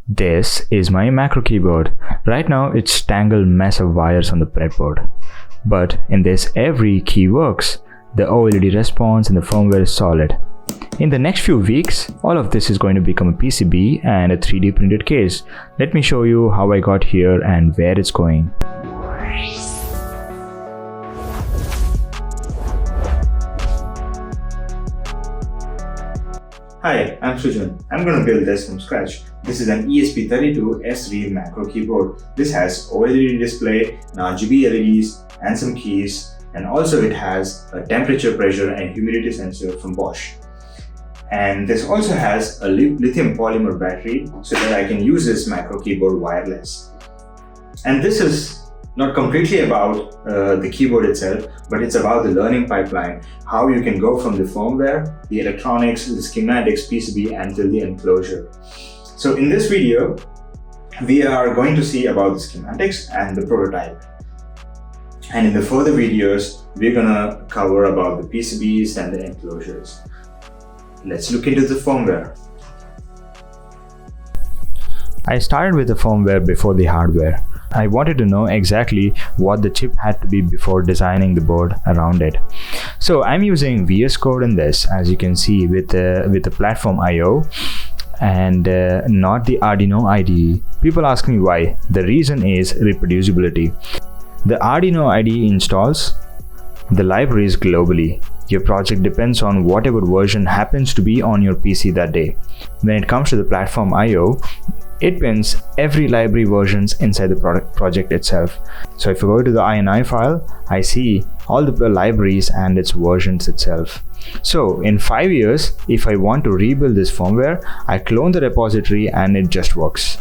This is my macro keyboard. Right now it's tangled mess of wires on the breadboard. But in this every key works. The OLED response and the firmware is solid. In the next few weeks, all of this is going to become a PCB and a 3D printed case. Let me show you how I got here and where it's going. Hi, I'm Sujan. I'm going to build this from scratch. This is an ESP32-S3 macro keyboard. This has OLED display, and RGB LEDs, and some keys, and also it has a temperature, pressure, and humidity sensor from Bosch. And this also has a lithium polymer battery so that I can use this macro keyboard wireless. And this is not completely about the keyboard itself, but it's about the learning pipeline, how you can go from the firmware, the electronics, the schematics, PCB until the enclosure. So in this video, we are going to see about the schematics and the prototype. And in the further videos, we're gonna cover about the PCBs and the enclosures. Let's look into the firmware. I started with the firmware before the hardware. I wanted to know exactly what the chip had to be before designing the board around it. So I'm using VS Code in this, as you can see, with the PlatformIO and not the Arduino IDE. People ask me why. The reason is reproducibility. The Arduino IDE installs the libraries globally. Your project depends on whatever version happens to be on your PC that day. When it comes to the PlatformIO, it pins every library versions inside the project itself. So if I go to the INI file, I see all the libraries and its versions itself. So in 5 years, if I want to rebuild this firmware, I clone the repository and it just works.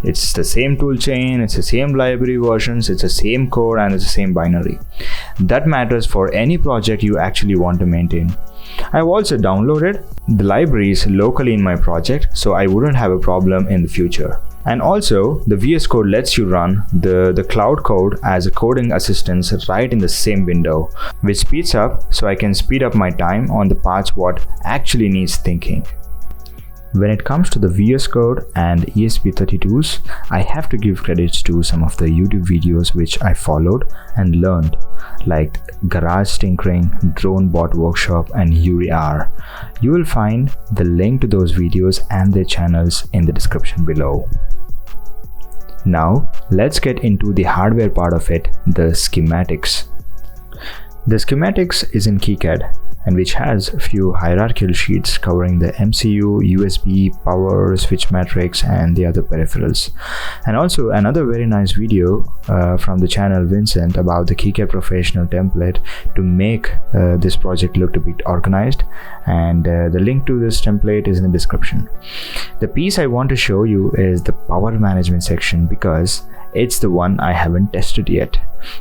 It's the same toolchain, it's the same library versions, it's the same code, and it's the same binary. That matters for any project you actually want to maintain. I've also downloaded the libraries locally in my project, so I wouldn't have a problem in the future. And also, the VS Code lets you run the cloud code as a coding assistant right in the same window, which speeds up so I can speed up my time on the parts what actually needs thinking. When it comes to the VS Code and ESP32s, I have to give credits to some of the YouTube videos which I followed and learned, like Garage Tinkering, Drone Bot Workshop, and UriR. You will find the link to those videos and their channels in the description below. Now, let's get into the hardware part of it, the schematics. The schematics is in KiCad, and which has a few hierarchical sheets covering the MCU, USB, power, switch matrix, and the other peripherals. And also another very nice video from the channel Vincent about the KiCad professional template to make this project look a bit organized, and the link to this template is in the description. The piece I want to show you is the power management section because it's the one I haven't tested yet.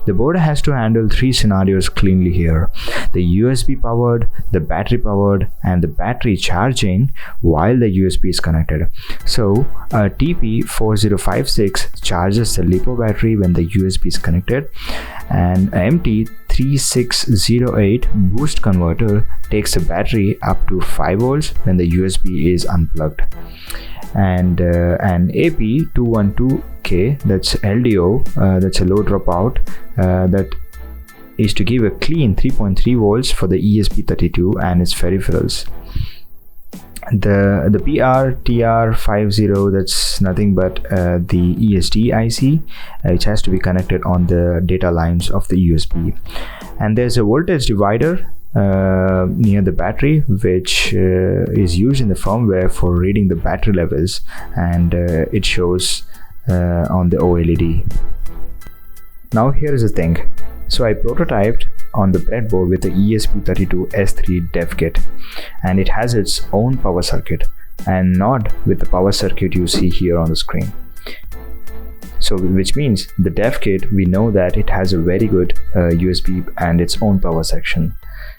The board has to handle 3 scenarios cleanly here: the USB powered, the battery powered, and the battery charging while the USB is connected. So a TP4056 charges the LiPo battery when the USB is connected, and a MT3608 boost converter takes the battery up to 5 volts when the USB is unplugged. And an AP212K, that's LDO, that's a low dropout, that is to give a clean 3.3 volts for the ESP32 and its peripherals. The PRTR50, that's nothing but the ESD IC, which has to be connected on the data lines of the USB. And there's a voltage divider near the battery, which is used in the firmware for reading the battery levels, and it shows on the OLED. Now here is the thing. So I prototyped on the breadboard with the ESP32-S3 dev kit, and it has its own power circuit and not with the power circuit you see here on the screen. So which means the dev kit, we know that it has a very good USB and its own power section.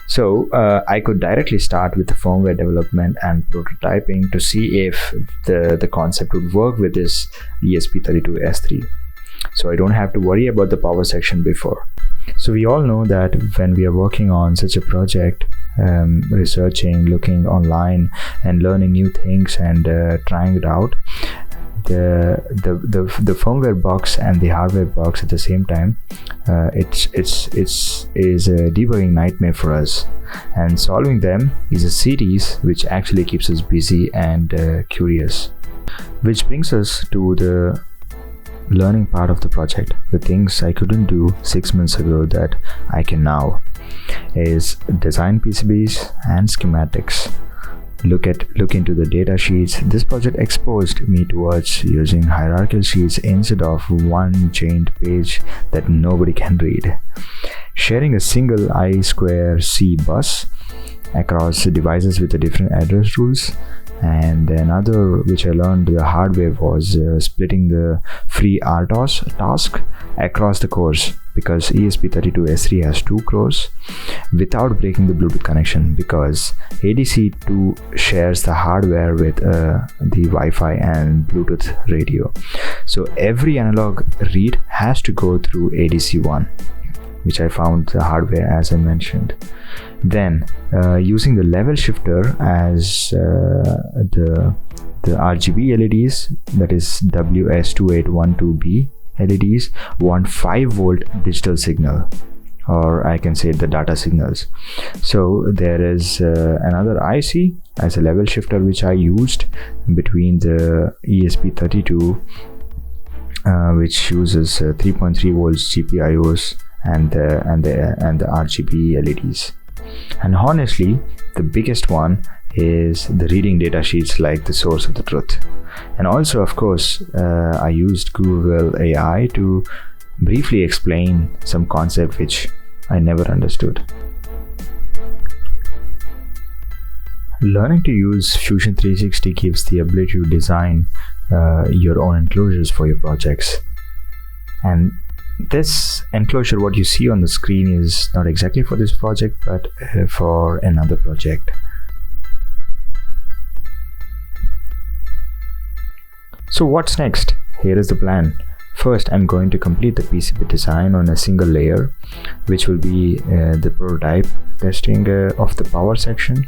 So I could directly start with the firmware development and prototyping to see if the concept would work with this ESP32-S3. So I don't have to worry about the power section before. So we all know that when we are working on such a project, researching, looking online and learning new things and trying it out, the firmware box and the hardware box at the same time, it's a debugging nightmare for us, and solving them is a series which actually keeps us busy and curious. Which brings us to the learning part of the project. The things I couldn't do 6 months ago that I can now is design PCBs and schematics. Look into the data sheets. This project exposed me towards using hierarchical sheets instead of one chained page that nobody can read. Sharing a single I2C BUS across devices with the different address rules. And another which I learned the hard way was splitting the FreeRTOS task across the cores, because ESP32-S3 has 2 cores, without breaking the Bluetooth connection, because ADC2 shares the hardware with the Wi-Fi and Bluetooth radio. So every analog read has to go through ADC1, which I found the hardware as I mentioned. Then using the level shifter as the RGB LEDs, that is WS2812B LEDs, want 5-volt digital signal, or I can say the data signals. So there is another IC as a level shifter which I used between the ESP32 which uses 3.3 volts GPIOs and the RGB LEDs. And honestly, the biggest one is the reading data sheets like the source of the truth. And also, of course, I used Google AI to briefly explain some concept which I never understood. Learning to use Fusion 360 gives the ability to design your own enclosures for your projects. And this enclosure, what you see on the screen, is not exactly for this project, but for another project. So what's next? Here is the plan. First, I'm going to complete the PCB design on a single layer, which will be the prototype testing of the power section.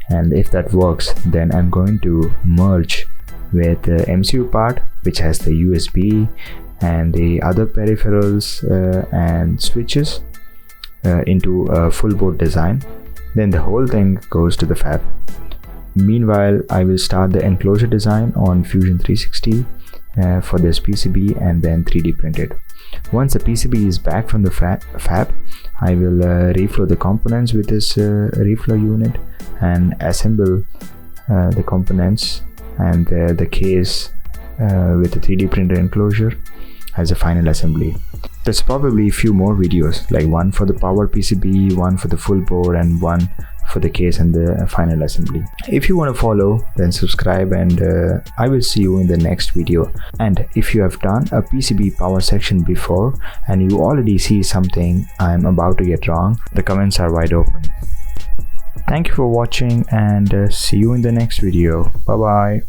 And if that works, then I'm going to merge with the MCU part, which has the USB and the other peripherals and switches into a full board design. Then the whole thing goes to the fab. Meanwhile, I will start the enclosure design on Fusion 360 for this PCB and then 3D print it. Once the PCB is back from the fab, I will reflow the components with this reflow unit and assemble the components and the case with the 3D printer enclosure as a final assembly. There's probably a few more videos, like one for the power PCB, one for the full board, and one for the case and the final assembly. If you want to follow, then subscribe, and I will see you in the next video. And if you have done a PCB power section before and you already see something I'm about to get wrong, the comments are wide open. Thank you for watching, and see you in the next video. Bye bye.